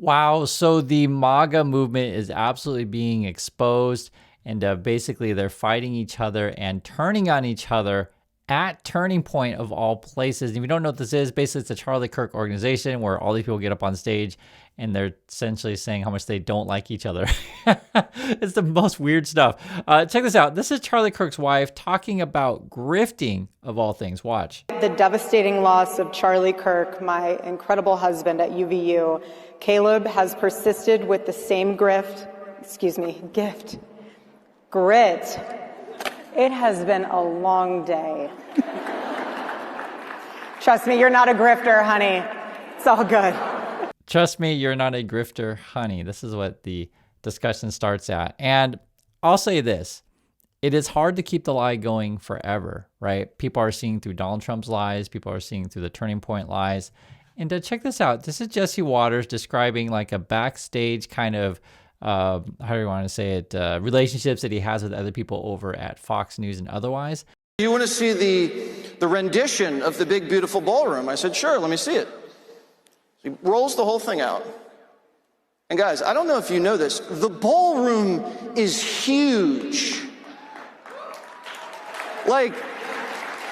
Wow. So the MAGA movement is absolutely being exposed, and basically they're fighting each other and turning on each other at Turning Point of all places. And if you don't know what this is, basically it's a Charlie Kirk organization where all these people get up on stage and they're essentially saying how much they don't like each other. It's the most weird stuff. Check this out. This is Charlie Kirk's wife talking about grifting of all things. Watch. The devastating loss of Charlie Kirk, my incredible husband at UVU. Caleb has persisted with the same gift. Grit. It has been a long day. Trust me, you're not a grifter, honey. It's all good. Trust me, you're not a grifter, honey. This is what the discussion starts at. And I'll say this. It is hard to keep the lie going forever, right? People are seeing through Donald Trump's lies. People are seeing through the Turning Point lies. And check this out. This is Jesse Waters describing like a backstage kind of, how do you want to say it, relationships that he has with other people over at Fox News and otherwise. You want to see the rendition of the big, beautiful ballroom? I said, sure, let me see it. He rolls the whole thing out. And guys, I don't know if you know this, the ballroom is huge. Like,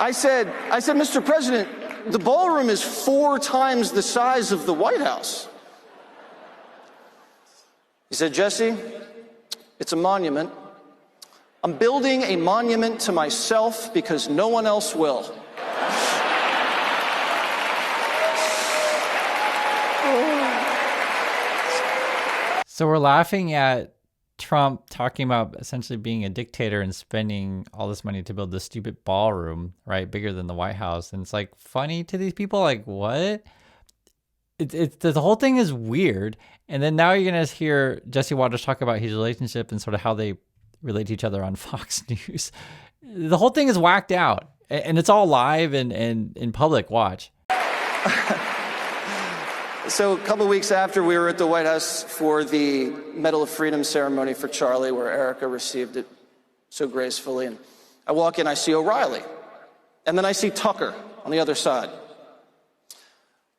I said, Mr. President, the ballroom is 4 times the size of the White House. He said, Jesse, it's a monument. I'm building a monument to myself because no one else will. So we're laughing at Trump talking about essentially being a dictator and spending all this money to build this stupid ballroom, right? Bigger than the White House. And it's like funny to these people, like, what? The whole thing is weird. And then now you're going to hear Jesse Waters talk about his relationship and sort of how they relate to each other on Fox News. The whole thing is whacked out. And it's all live and in public. Watch. So a couple of weeks after, we were at the White House for the Medal of Freedom ceremony for Charlie, where Erica received it so gracefully. And I walk in, I see O'Reilly. And then I see Tucker on the other side.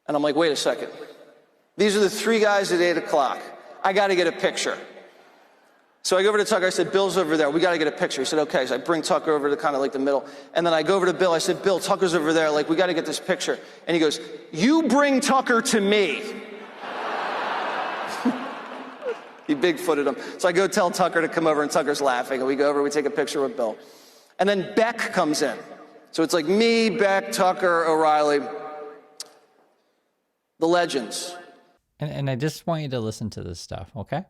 And I'm like, wait a second. These are the 3 guys at 8 o'clock. I got to get a picture. So I go over to Tucker. I said, Bill's over there. We got to get a picture. He said, okay. So I bring Tucker over to kind of like the middle. And then I go over to Bill. I said, Bill, Tucker's over there. Like, we got to get this picture. And he goes, you bring Tucker to me. He big-footed him. So I go tell Tucker to come over, and Tucker's laughing. And we go over, we take a picture with Bill. And then Beck comes in. So it's like me, Beck, Tucker, O'Reilly. The legends. And I just want you to listen to this stuff, okay?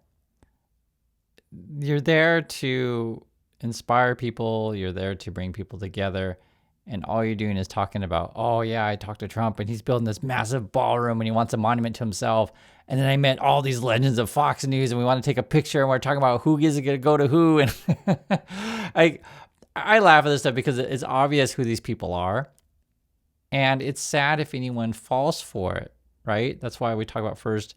You're there to inspire people. You're there to bring people together. And all you're doing is talking about, oh, yeah, I talked to Trump and he's building this massive ballroom and he wants a monument to himself. And then I met all these legends of Fox News and we want to take a picture and we're talking about who is going to go to who. And I laugh at this stuff because it's obvious who these people are. And it's sad if anyone falls for it, right? That's why we talk about first,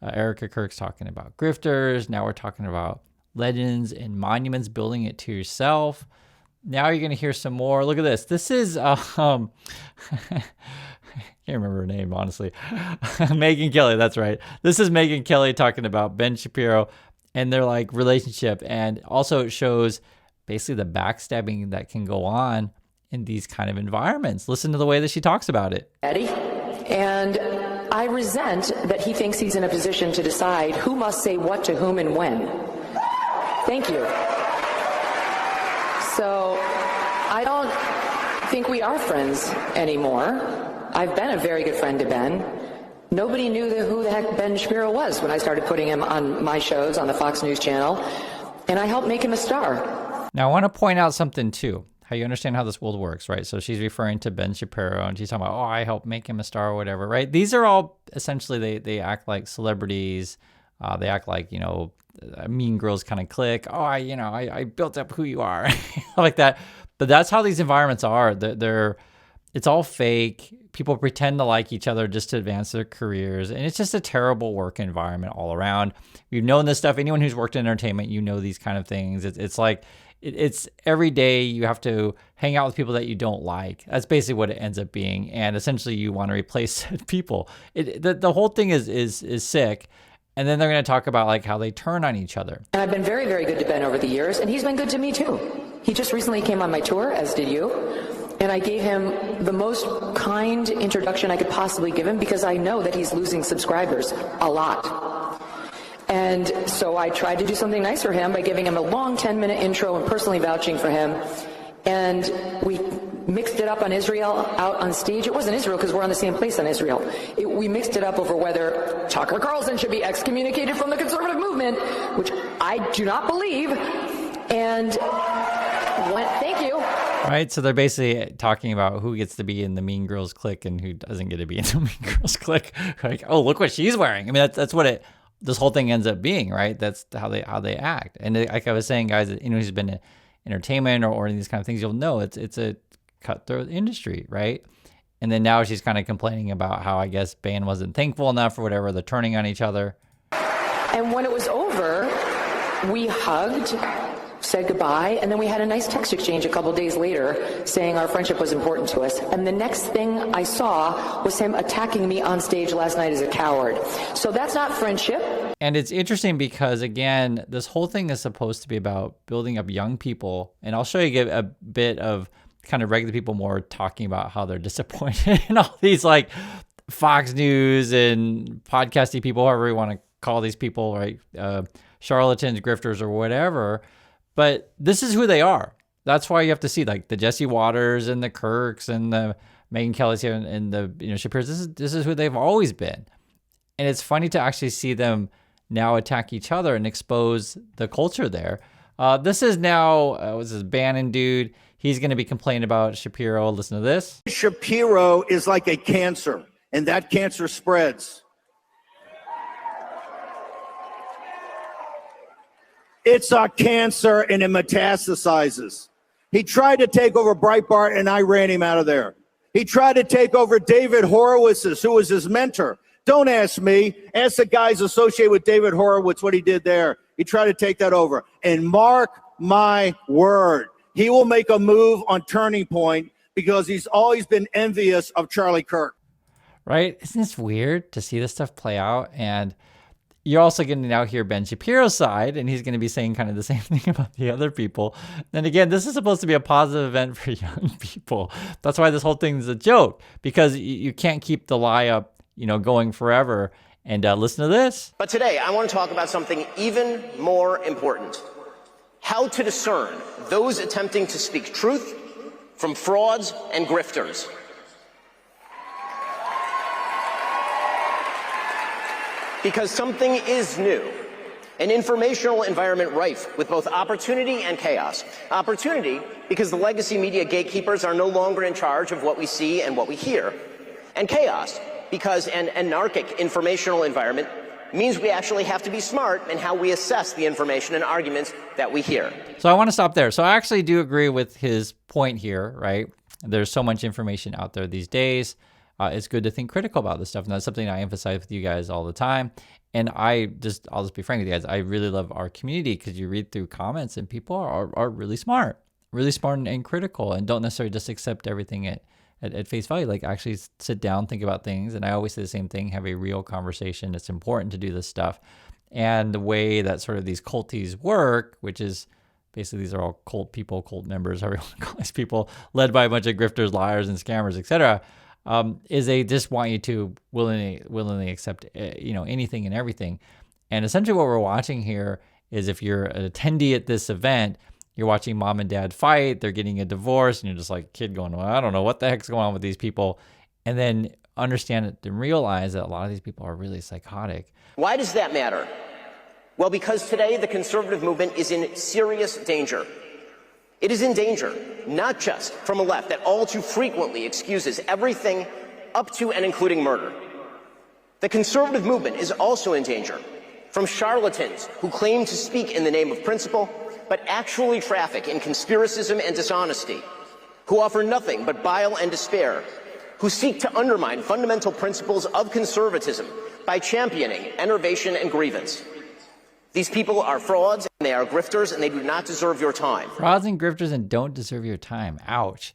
Erica Kirk's talking about grifters. Now we're talking about legends and monuments, building it to yourself. Now you're going to hear some more. Look at this. This is, I can't remember her name, honestly. Megyn Kelly, that's right. This is Megyn Kelly talking about Ben Shapiro and their like relationship. And also it shows basically the backstabbing that can go on in these kind of environments. Listen to the way that she talks about it. Eddie, and I resent that he thinks he's in a position to decide who must say what to whom and when. Thank you. So I don't think we are friends anymore. I've been a very good friend to Ben. Nobody knew who the heck Ben Shapiro was when I started putting him on my shows on the Fox News channel, and I helped make him a star. Now I want to point out something too, how you understand how this world works, right? So she's referring to Ben Shapiro and she's talking about, oh, I helped make him a star or whatever, right? These are all essentially, they act like celebrities. They act like, you know, Mean Girls kind of clique. Oh, I built up who you are, like that. But that's how these environments are. It's all fake. People pretend to like each other just to advance their careers. And it's just a terrible work environment all around. You've known this stuff. Anyone who's worked in entertainment, you know these kind of things. It's like, it's every day you have to hang out with people that you don't like. That's basically what it ends up being. And essentially you want to replace people. The whole thing is sick. And then they're going to talk about like how they turn on each other. And I've been very, very good to Ben over the years, and he's been good to me too. He just recently came on my tour, as did you, and I gave him the most kind introduction I could possibly give him because I know that he's losing subscribers a lot. And so I tried to do something nice for him by giving him a long 10-minute intro and personally vouching for him. And we mixed it up on Israel out on stage. It wasn't Israel because we're on the same place on Israel. We mixed it up over whether Tucker Carlson should be excommunicated from the conservative movement, which I do not believe. And thank you. Right, so they're basically talking about who gets to be in the Mean Girls clique and who doesn't get to be in the Mean Girls clique. Like, oh, look what she's wearing. I mean, that's what this whole thing ends up being, right? That's how they act. And like I was saying, guys, who's been in entertainment or in these kind of things, you'll know it's a cutthroat industry, right? And then now she's kind of complaining about how I guess Ben wasn't thankful enough or whatever. They're turning on each other. And when it was over, we hugged, said goodbye, and then we had a nice text exchange a couple days later saying our friendship was important to us. And the next thing I saw was him attacking me on stage last night as a coward. So that's not friendship. And it's interesting because, again, this whole thing is supposed to be about building up young people. And I'll show you a bit of kind of regular people more talking about how they're disappointed in all these like Fox News and podcasty people, however you want to call these people, right? Charlatans, grifters, or whatever. But this is who they are. That's why you have to see like the Jesse Waters and the Kirks and the Megyn Kellys here and the Shapiro's. This is who they've always been. And it's funny to actually see them now attack each other and expose the culture there. This is now, what's this Bannon dude? He's going to be complaining about Shapiro. Listen to this. Shapiro is like a cancer, and that cancer spreads. It's a cancer, and it metastasizes. He tried to take over Breitbart, and I ran him out of there. He tried to take over David Horowitz's, who was his mentor. Don't ask me. Ask the guys associated with David Horowitz what he did there. He tried to take that over. And mark my word, he will make a move on Turning Point because he's always been envious of Charlie Kirk. Right? Isn't this weird to see this stuff play out? And you're also going to now hear Ben Shapiro's side, and he's going to be saying kind of the same thing about the other people. And again, this is supposed to be a positive event for young people. That's why this whole thing is a joke, because you can't keep the lie up, going forever. And listen to this. But today, I want to talk about something even more important. How to discern those attempting to speak truth from frauds and grifters. Because something is new. An informational environment rife with both opportunity and chaos. Opportunity because the legacy media gatekeepers are no longer in charge of what we see and what we hear. And chaos because an anarchic informational environment means we actually have to be smart in how we assess the information and arguments that we hear. So I want to stop there. So I actually do agree with his point here, right? There's so much information out there these days. It's good to think critical about this stuff. And that's something I emphasize with you guys all the time. And I'll just be frank with you guys. I really love our community because you read through comments and people are really smart and critical and don't necessarily just accept everything at face value. Like actually sit down, think about things. And I always say the same thing, have a real conversation. It's important to do this stuff. And the way that sort of these culties work, which is basically these are all cult people, cult members, however you want to call these people, led by a bunch of grifters, liars, and scammers, etc. Is they just want you to willingly accept anything and everything. And essentially what we're watching here is if you're an attendee at this event, you're watching mom and dad fight, they're getting a divorce, and you're just like a kid going, well, I don't know what the heck's going on with these people. And then understand it and realize that a lot of these people are really psychotic. Why does that matter? Well, because today the conservative movement is in serious danger. It is in danger, not just from a left that all too frequently excuses everything up to and including murder. The conservative movement is also in danger from charlatans who claim to speak in the name of principle, but actually traffic in conspiracism and dishonesty, who offer nothing but bile and despair, who seek to undermine fundamental principles of conservatism by championing enervation and grievance. These people are frauds, and they are grifters, and they do not deserve your time. Frauds and grifters and don't deserve your time. Ouch.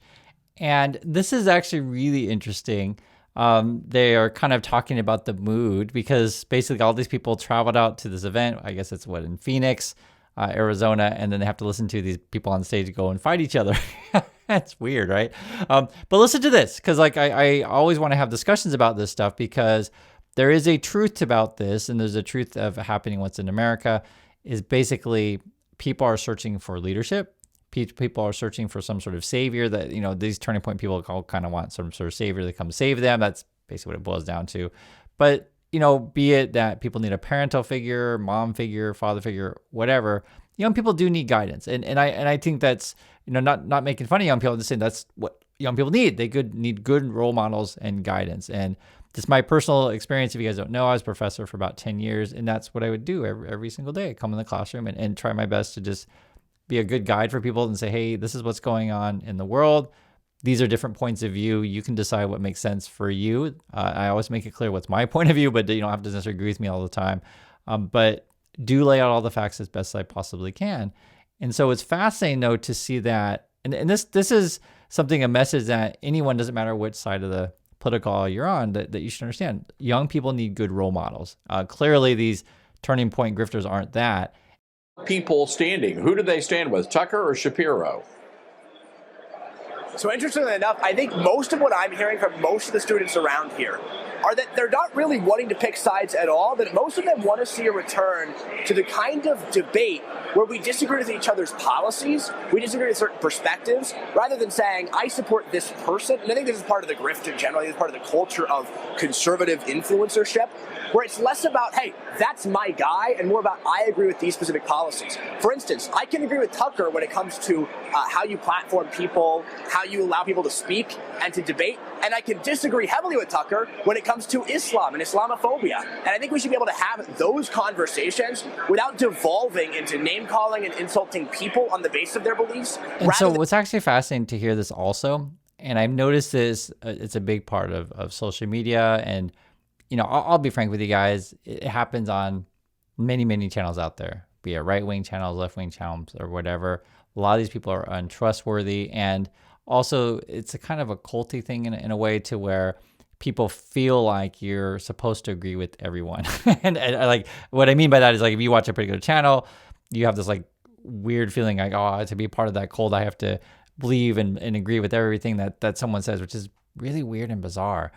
And this is actually really interesting. they are kind of talking about the mood because basically all these people traveled out to this event. I guess it's in Phoenix, Arizona, and then they have to listen to these people on stage go and fight each other. That's weird, right? But listen to this, because I always want to have discussions about this stuff because there is a truth about this, and there's a truth of happening what's in America is basically people are searching for leadership. People are searching for some sort of savior that, these turning point people all kind of want some sort of savior to come save them. That's basically what it boils down to. But, be it that people need a parental figure, mom figure, father figure, whatever, young people do need guidance. And I think that's, not making fun of young people, I'm just saying that's what young people need. They need good role models and guidance. And just my personal experience, if you guys don't know, I was a professor for about 10 years, and that's what I would do every single day. I'd come in the classroom and try my best to just be a good guide for people and say, hey, this is what's going on in the world. These are different points of view. You can decide what makes sense for you. I always make it clear what's my point of view, but you don't have to necessarily agree with me all the time. But do lay out all the facts as best I possibly can. And so it's fascinating, though, to see that. And this is a message that anyone, doesn't matter which side of the political aisle you're on, that you should understand. Young people need good role models. Clearly, these turning point grifters aren't that. People standing. Who do they stand with, Tucker or Shapiro? So interestingly enough, I think most of what I'm hearing from most of the students around here are that they're not really wanting to pick sides at all, that most of them want to see a return to the kind of debate where we disagree with each other's policies, we disagree with certain perspectives, rather than saying, I support this person. And I think this is part of the grift in general, it's part of the culture of conservative influencership, where it's less about, hey, that's my guy, and more about, I agree with these specific policies. For instance, I can agree with Tucker when it comes to how you platform people, how you allow people to speak and to debate, and I can disagree heavily with Tucker when it comes to Islam and Islamophobia. And I think we should be able to have those conversations without devolving into name-calling and insulting people on the basis of their beliefs. And so what's actually fascinating to hear this also, and I've noticed this, it's a big part of social media, and I'll be frank with you guys, it happens on many, many channels out there, be it right-wing channels, left-wing channels, or whatever. A lot of these people are untrustworthy, and also it's a kind of a culty thing in a way to where people feel like you're supposed to agree with everyone. and like, what I mean by that is, like, if you watch a particular channel, you have this like weird feeling like, oh, to be part of that cult, I have to believe and agree with everything that someone says, which is really weird and bizarre.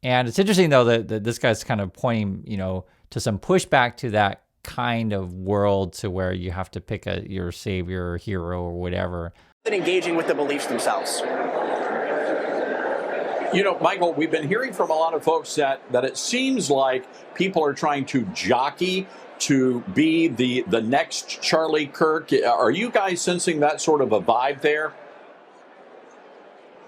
And it's interesting, though, that this guy's kind of pointing, to some pushback to that kind of world, to where you have to pick your savior or hero or whatever. And engaging with the beliefs themselves. Michael, we've been hearing from a lot of folks that it seems like people are trying to jockey to be the next Charlie Kirk. Are you guys sensing that sort of a vibe there?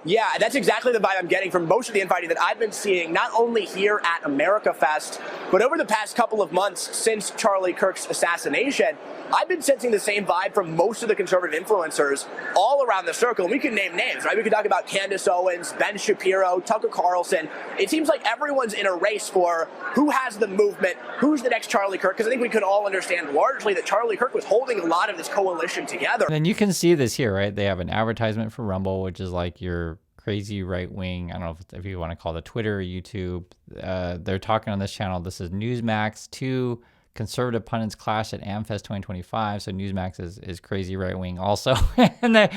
Yeah, that's exactly the vibe I'm getting from most of the infighting that I've been seeing, not only here at America Fest, but over the past couple of months since Charlie Kirk's assassination. I've been sensing the same vibe from most of the conservative influencers all around the circle. And we can name names, right? We could talk about Candace Owens, Ben Shapiro, Tucker Carlson. It seems like everyone's in a race for who has the movement, who's the next Charlie Kirk, because I think we could all understand largely that Charlie Kirk was holding a lot of this coalition together. And you can see this here, right? They have an advertisement for Rumble, which is like your crazy right-wing, I don't know if you want to call it Twitter or YouTube. They're talking on this channel. This is Newsmax 2. Conservative pundits clash at AmFest 2025. So Newsmax is crazy right wing also, and they're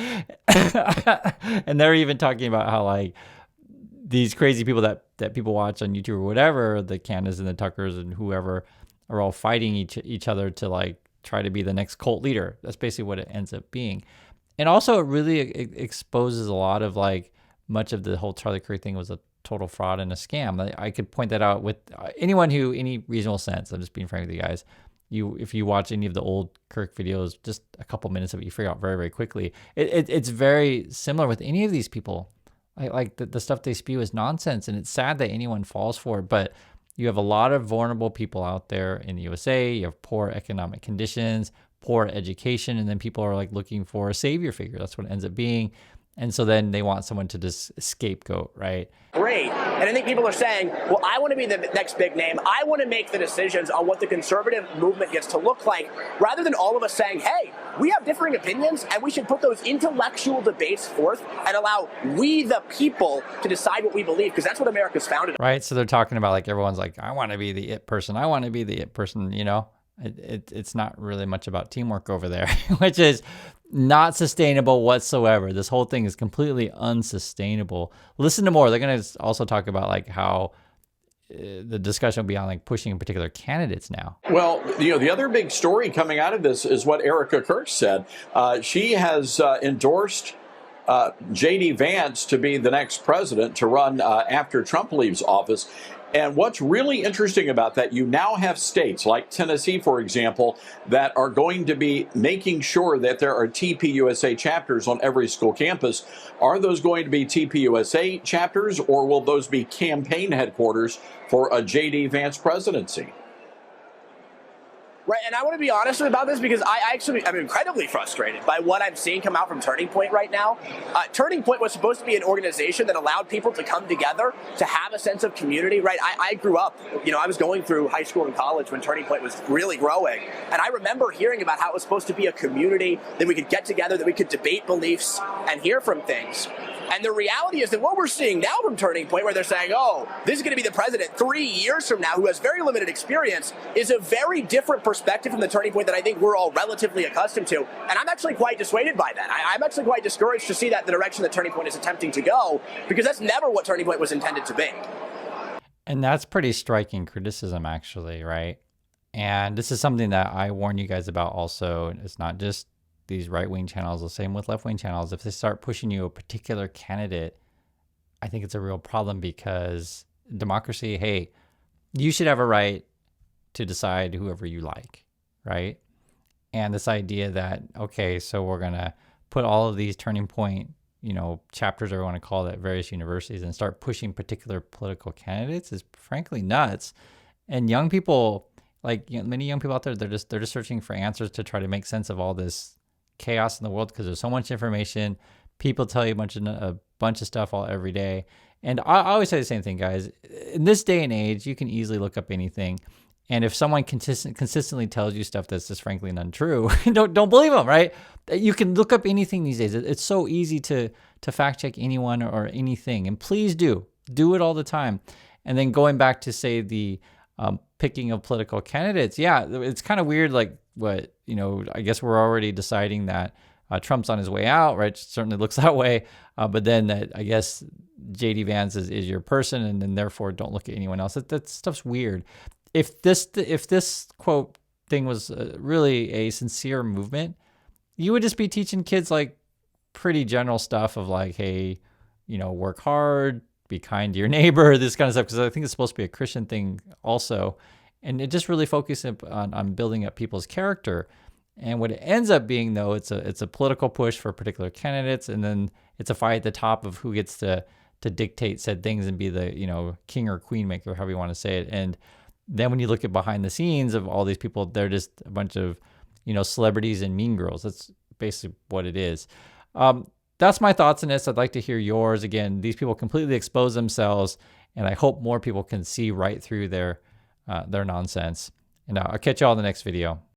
even talking about how, like, these crazy people that people watch on YouTube or whatever, the Candace and the Tuckers and whoever, are all fighting each other to, like, try to be the next cult leader. That's basically what it ends up being. And also, it really exposes a lot of, like, much of the whole Charlie Kirk thing was a total fraud and a scam. I could point that out with anyone who, any reasonable sense. I'm just being frank with you guys. If you watch any of the old Kirk videos, just a couple minutes of it, you figure out very, very quickly. It's very similar with any of these people. Like the stuff they spew is nonsense, and it's sad that anyone falls for it. But you have a lot of vulnerable people out there in the USA. You have poor economic conditions, poor education, and then people are, like, looking for a savior figure. That's what it ends up being. And so then they want someone to just scapegoat, right? Great. And I think people are saying, well, I want to be the next big name. I want to make the decisions on what the conservative movement gets to look like, rather than all of us saying, hey, we have differing opinions and we should put those intellectual debates forth and allow we the people to decide what we believe, because that's what America's founded on. Right. So they're talking about like everyone's like, I want to be the it person. I want to be the it person, you know? It's not really much about teamwork over there, which is not sustainable whatsoever. This whole thing is completely unsustainable. Listen to more. They're going to also talk about like how the discussion will be on like pushing particular candidates now. Well, you know, the other big story coming out of this is what Erica Kirk said. She has endorsed J.D. Vance to be the next president to run after Trump leaves office. And what's really interesting about that, you now have states like Tennessee, for example, that are going to be making sure that there are TPUSA chapters on every school campus. Are those going to be TPUSA chapters, or will those be campaign headquarters for a J.D. Vance presidency? Right, and I want to be honest about this because I'm incredibly frustrated by what I'm seeing come out from Turning Point right now. Turning Point was supposed to be an organization that allowed people to come together, to have a sense of community, right? I grew up, you know, I was going through high school and college when Turning Point was really growing, and I remember hearing about how it was supposed to be a community, that we could get together, that we could debate beliefs and hear from things. And the reality is that what we're seeing now from Turning Point, where they're saying, oh, this is going to be the president 3 years from now who has very limited experience, is a very different perspective from the Turning Point that I think we're all relatively accustomed to. And I'm actually quite dissuaded by that. I'm actually quite discouraged to see that the direction that Turning Point is attempting to go, because that's never what Turning Point was intended to be. And that's pretty striking criticism, actually, right? And this is something that I warn you guys about also. It's not just these right-wing channels, the same with left-wing channels. If they start pushing you a particular candidate, I think it's a real problem, because democracy, hey, you should have a right to decide whoever you like, right? And this idea that, okay, so we're going to put all of these Turning Point, you know, chapters, or we want to call it, at various universities and start pushing particular political candidates is frankly nuts. And young people, like, you know, many young people out there, they're just searching for answers to try to make sense of all this chaos in the world, because there's so much information. People tell you a bunch of stuff every day. And I always say the same thing, guys. In this day and age, you can easily look up anything. And if someone consistently tells you stuff that's just frankly untrue, don't believe them, right? You can look up anything these days. It's so easy to fact check anyone or anything. And please do it all the time. And then going back to, say, the picking of political candidates, yeah, it's kind of weird, like, what, you know, I guess we're already deciding that Trump's on his way out, right? Certainly looks that way. But then that, I guess, J.D. Vance is your person, and then therefore don't look at anyone else. That stuff's weird. If this quote thing was really a sincere movement, you would just be teaching kids like pretty general stuff of like, hey, you know, work hard, be kind to your neighbor, this kind of stuff, because I think it's supposed to be a Christian thing also. And it just really focuses on building up people's character. And what it ends up being, though, it's a political push for particular candidates, and then it's a fight at the top of who gets to dictate said things and be the, you know, king or queen maker, however you want to say it. And then when you look at behind the scenes of all these people, they're just a bunch of, you know, celebrities and mean girls. That's basically what it is. That's my thoughts on this. I'd like to hear yours. Again, these people completely expose themselves, and I hope more people can see right through their nonsense. And I'll catch y'all in the next video.